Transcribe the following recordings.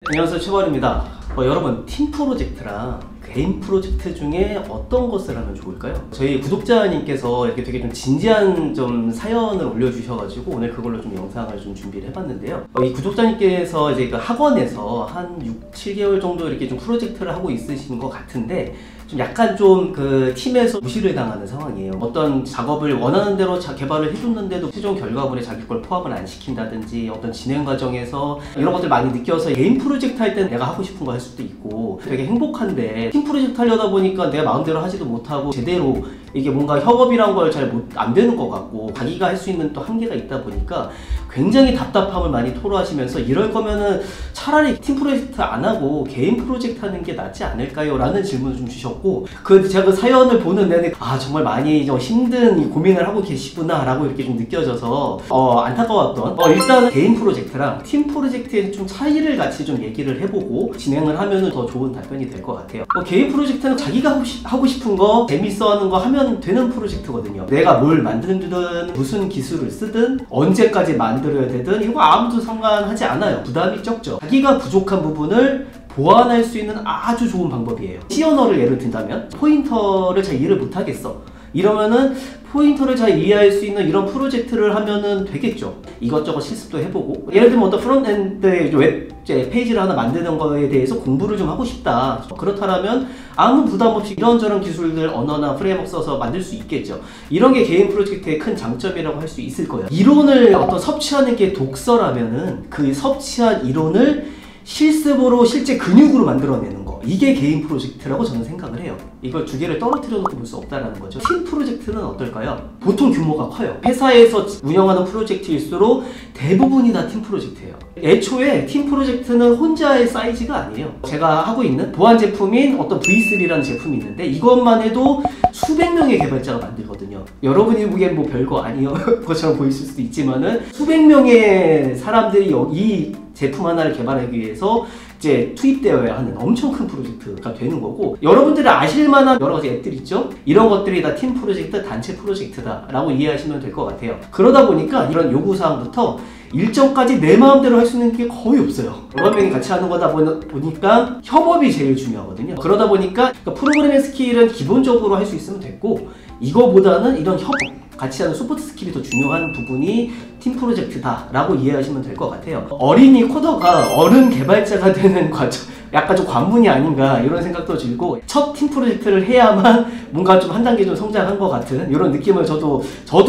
안녕하세요, 최벌입니다. 여러분, 팀 프로젝트랑 개인 프로젝트 중에 어떤 것을 하면 좋을까요? 저희 구독자님께서 이렇게 되게 좀 진지한 사연을 올려주셔가지고 오늘 그걸로 영상을 준비를 해봤는데요. 이 구독자님께서 이제 그 학원에서 한 6-7개월 정도 이렇게 프로젝트를 하고 있으신 것 같은데 약간 그 팀에서 무시를 당하는 상황이에요. 어떤 작업을 원하는 대로 개발을 해줬는데도 최종 결과물에 자기 걸 포함을 안 시킨다든지 어떤 진행 과정에서 이런 것들 많이 느껴서 개인 프로젝트 할 때는 내가 하고 싶은 거 할 수도 있고 되게 행복한데 팀 프로젝트 하려다 보니까 내가 마음대로 하지도 못하고 제대로 이게 뭔가 협업이란 걸 잘 안 되는 것 같고 자기가 할 수 있는 또 한계가 있다 보니까 굉장히 답답함을 많이 토로하시면서 이럴 거면은 차라리 팀 프로젝트 안 하고 개인 프로젝트 하는 게 낫지 않을까요? 라는 질문을 주셨고 제가 그 사연을 보는 내내 정말 많이 힘든 고민을 하고 계시구나 라고 이렇게 느껴져서 안타까웠던 일단은 개인 프로젝트랑 팀 프로젝트의 차이를 같이 얘기를 해보고 진행을 하면은 더 좋은 답변이 될 것 같아요. 개인 프로젝트는 자기가 하고 싶은 거 재밌어 하는 거 하면 되는 프로젝트거든요. 내가 뭘 만드든 무슨 기술을 쓰든 언제까지 만들어야 되든 이거 아무도 상관하지 않아요. 부담이 적죠. 자기가 부족한 부분을 보완할 수 있는 아주 좋은 방법이에요. C 언어를 예를 든다면 포인터를 잘 이해를 못하겠어. 이러면은 포인터를 잘 이해할 수 있는 이런 프로젝트를 하면은 되겠죠. 이것저것 실습도 해보고 예를 들면 어떤 프론트엔드의 웹 페이지를 하나 만드는 거에 대해서 공부를 좀 하고 싶다. 그렇다면 아무 부담 없이 이런저런 기술들 언어나 프레임워크 써서 만들 수 있겠죠. 이런 게 개인 프로젝트의 큰 장점이라고 할 수 있을 거예요. 이론을 섭취하는 게 독서라면은 그 섭취한 이론을 실습으로 실제 근육으로 만들어내는 거, 이게 개인 프로젝트라고 저는 생각을 해요. 이걸 두 개를 떨어뜨려 놓고 볼 수 없다는 거죠. 팀 프로젝트는 어떨까요? 보통 규모가 커요. 회사에서 운영하는 프로젝트일수록 대부분이 다 팀 프로젝트예요. 애초에 팀 프로젝트는 혼자의 사이즈가 아니에요. 제가 하고 있는 보안 제품인 어떤 V3라는 제품이 있는데 이것만 해도 수백 명의 개발자가 만들거든요. 여러분이 보기엔 별거 아니에요 것처럼 보이실 수도 있지만은 수백 명의 사람들이 이 제품 하나를 개발하기 위해서 투입되어야 하는 엄청 큰 프로젝트가 되는 거고, 여러분들이 아실만한 여러 가지 앱들 있죠? 이런 것들이 다 팀 프로젝트, 단체 프로젝트다 라고 이해하시면 될 것 같아요. 그러다 보니까 이런 요구사항부터 일정까지 내 마음대로 할 수 있는 게 거의 없어요. 여러 명이 같이 하는 거다 보니까 협업이 제일 중요하거든요. 그러다 보니까 프로그래밍 스킬은 기본적으로 할 수 있으면 됐고, 이거보다는 이런 협업, 같이 하는 소프트 스킬이 더 중요한 부분이 팀 프로젝트다 라고 이해하시면 될 것 같아요. 어린이 코더가 어른 개발자가 되는 과정, 약간 관문이 아닌가 이런 생각도 들고, 첫 팀 프로젝트를 해야만 뭔가 한 단계 성장한 것 같은 이런 느낌을 저도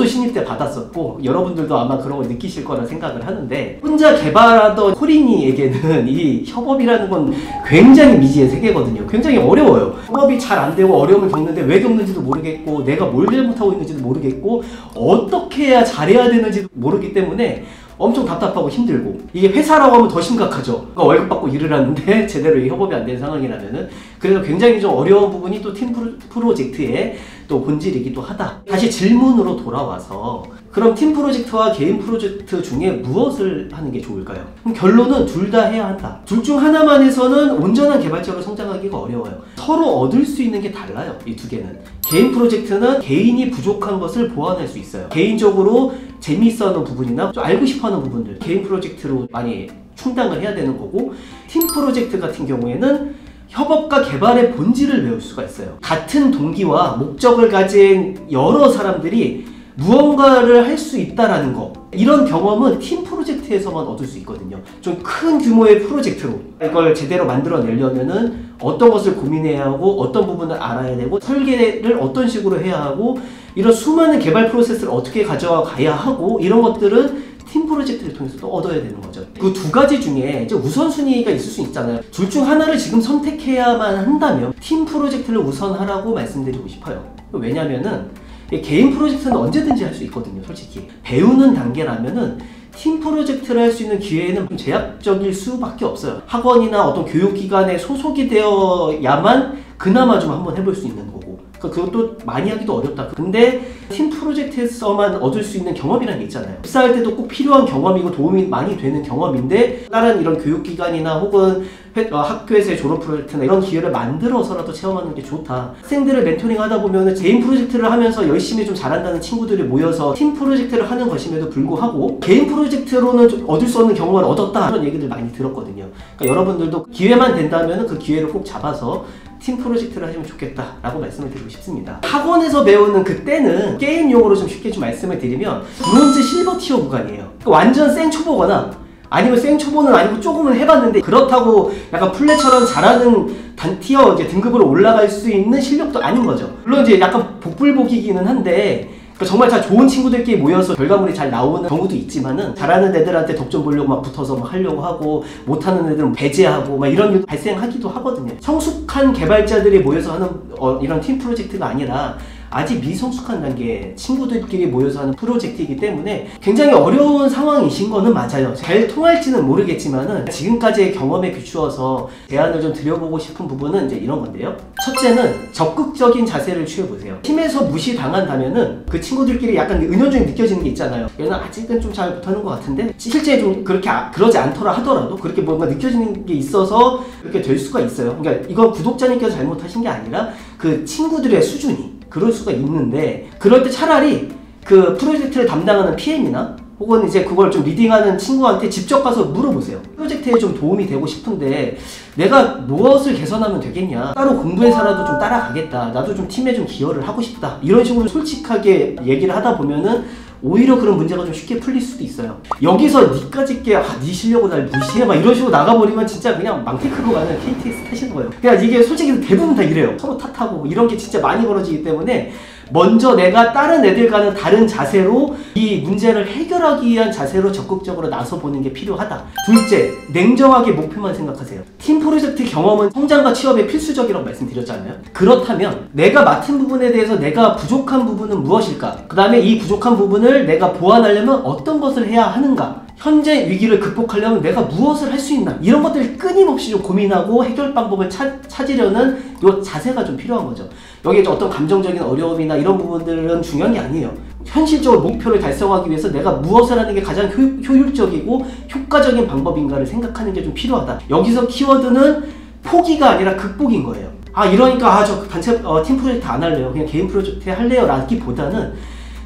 신입 때 받았었고, 여러분들도 아마 그런 걸 느끼실 거라 생각을 하는데, 혼자 개발하던 코린이에게는 이 협업이라는 건 굉장히 미지의 세계거든요. 굉장히 어려워요. 협업이 잘 안 되고 어려움을 겪는데 왜 겪는지도 모르겠고, 내가 뭘 잘못하고 있는지도 모르겠고, 어떻게 해야 잘해야 되는지도 모르기 때문에 엄청 답답하고 힘들고, 이게 회사라고 하면 더 심각하죠. 월급 받고 일을 하는데 제대로 협업이 안 된 상황이라면은. 그래서 굉장히 어려운 부분이 또 팀 프로젝트의 또 본질이기도 하다. 다시 질문으로 돌아와서, 그럼 팀 프로젝트와 개인 프로젝트 중에 무엇을 하는 게 좋을까요? 그럼 결론은 둘 다 해야 한다. 둘 중 하나만 해서는 온전한 개발자로 성장하기가 어려워요. 서로 얻을 수 있는 게 달라요, 이 두 개는. 개인 프로젝트는 개인이 부족한 것을 보완할 수 있어요. 개인적으로 재미있어하는 부분이나 좀 알고 싶어하는 부분들, 개인 프로젝트로 많이 충당을 해야 되는 거고, 팀 프로젝트 같은 경우에는 협업과 개발의 본질을 배울 수가 있어요. 같은 동기와 목적을 가진 여러 사람들이 무언가를 할 수 있다라는 거, 이런 경험은 팀 프로젝트에서만 얻을 수 있거든요. 좀 큰 규모의 프로젝트로 이걸 제대로 만들어내려면은 어떤 것을 고민해야 하고, 어떤 부분을 알아야 되고, 설계를 어떤 식으로 해야 하고, 이런 수많은 개발 프로세스를 어떻게 가져가야 하고, 이런 것들은 팀 프로젝트를 통해서 또 얻어야 되는 거죠. 그 두 가지 중에 우선순위가 있을 수 있잖아요. 둘 중 하나를 지금 선택해야만 한다면 팀 프로젝트를 우선하라고 말씀드리고 싶어요. 왜냐면은 개인 프로젝트는 언제든지 할 수 있거든요, 솔직히. 배우는 단계라면은 팀 프로젝트를 할 수 있는 기회는 좀 제약적일 수밖에 없어요. 학원이나 어떤 교육기관에 소속이 되어야만 그나마 한번 해볼 수 있는 거고, 그것도 많이 하기도 어렵다. 근데 팀 프로젝트에서만 얻을 수 있는 경험이라는 게 있잖아요. 입사할 때도 꼭 필요한 경험이고 도움이 많이 되는 경험인데, 다른 이런 교육기관이나 혹은 학교에서의 졸업 프로젝트나 이런 기회를 만들어서라도 체험하는 게 좋다. 학생들을 멘토링 하다 보면 개인 프로젝트를 하면서 열심히 좀 잘한다는 친구들이 모여서 팀 프로젝트를 하는 것임에도 불구하고 개인 프로젝트로는 좀 얻을 수 없는 경험을 얻었다, 그런 얘기들 많이 들었거든요. 그러니까 여러분들도 기회만 된다면 그 기회를 꼭 잡아서 팀 프로젝트를 하시면 좋겠다라고 말씀을 드리고 싶습니다. 학원에서 배우는 그때는 게임 용어로 좀 쉽게 좀 말씀을 드리면 브론즈 실버 티어 구간이에요. 그러니까 완전 생 초보거나 아니면 생 초보는 아니고 조금은 해봤는데 그렇다고 약간 플레처럼 잘하는 단티어 이제 등급으로 올라갈 수 있는 실력도 아닌 거죠. 물론 이제 약간 복불복이기는 한데 정말 다 좋은 친구들끼리 모여서 결과물이 잘 나오는 경우도 있지만은 잘하는 애들한테 덕점 보려고 막 붙어서 막 하려고 하고 못하는 애들은 배제하고 막 이런 일도 발생하기도 하거든요. 성숙한 개발자들이 모여서 하는 이런 팀 프로젝트가 아니라 아직 미성숙한 단계 친구들끼리 모여서 하는 프로젝트이기 때문에 굉장히 어려운 상황이신 거는 맞아요. 잘 통할지는 모르겠지만은 지금까지의 경험에 비추어서 제안을 좀 드려보고 싶은 부분은 이제 이런 건데요. 첫째는 적극적인 자세를 취해보세요. 팀에서 무시당한다면은 그 친구들끼리 약간 은연중에 느껴지는 게 있잖아요. 얘는 아직은 좀 잘 못하는 것 같은데 실제 좀 그렇게 그러지 않더라 하더라도 그렇게 뭔가 느껴지는 게 있어서 그렇게 될 수가 있어요. 그러니까 이건 구독자님께서 잘못하신 게 아니라 그 친구들의 수준이 그럴 수가 있는데, 그럴 때 차라리 그 프로젝트를 담당하는 PM이나 혹은 이제 그걸 좀 리딩하는 친구한테 직접 가서 물어보세요. 프로젝트에 좀 도움이 되고 싶은데 내가 무엇을 개선하면 되겠냐, 따로 공부해서라도 좀 따라가겠다, 나도 좀 팀에 좀 기여를 하고 싶다, 이런 식으로 솔직하게 얘기를 하다 보면은 오히려 그런 문제가 좀 쉽게 풀릴 수도 있어요. 여기서 니까짓 게 니 실력으로 날 무시해 막 이런 식으로 나가버리면 진짜 그냥 망태 크고 가는 KTX 타시는 거예요. 그냥 이게 솔직히 대부분 다 이래요. 서로 탓하고 이런 게 진짜 많이 벌어지기 때문에 먼저 내가 다른 애들과는 다른 자세로 이 문제를 해결하기 위한 자세로 적극적으로 나서보는 게 필요하다. 둘째, 냉정하게 목표만 생각하세요. 팀 프로젝트 경험은 성장과 취업에 필수적이라고 말씀드렸잖아요. 그렇다면 내가 맡은 부분에 대해서 내가 부족한 부분은 무엇일까? 그 다음에 이 부족한 부분을 내가 보완하려면 어떤 것을 해야 하는가? 현재 위기를 극복하려면 내가 무엇을 할 수 있나? 이런 것들을 끊임없이 좀 고민하고 해결 방법을 찾으려는 이 자세가 좀 필요한 거죠. 여기에 어떤 감정적인 어려움이나 이런 부분들은 중요한 게 아니에요. 현실적으로 목표를 달성하기 위해서 내가 무엇을 하는 게 가장 효율적이고 효과적인 방법인가를 생각하는 게 좀 필요하다. 여기서 키워드는 포기가 아니라 극복인 거예요. 이러니까 저 단체 팀 프로젝트 안 할래요, 그냥 개인 프로젝트 할래요 라기보다는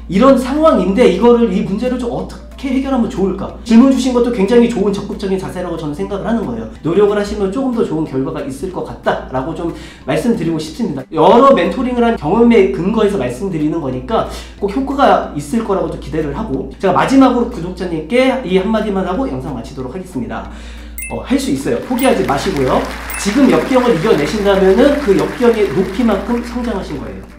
이런 상황인데 이 문제를 좀 어떻게 해결하면 좋을까? 질문 주신 것도 굉장히 좋은 적극적인 자세라고 저는 생각을 하는 거예요. 노력을 하시면 조금 더 좋은 결과가 있을 것 같다라고 좀 말씀드리고 싶습니다. 여러 멘토링을 한 경험에 근거해서 말씀드리는 거니까 꼭 효과가 있을 거라고 또 기대를 하고, 제가 마지막으로 구독자님께 이 한마디만 하고 영상 마치도록 하겠습니다. 할 수 있어요. 포기하지 마시고요. 지금 역경을 이겨내신다면은 그 역경의 높이만큼 성장하신 거예요.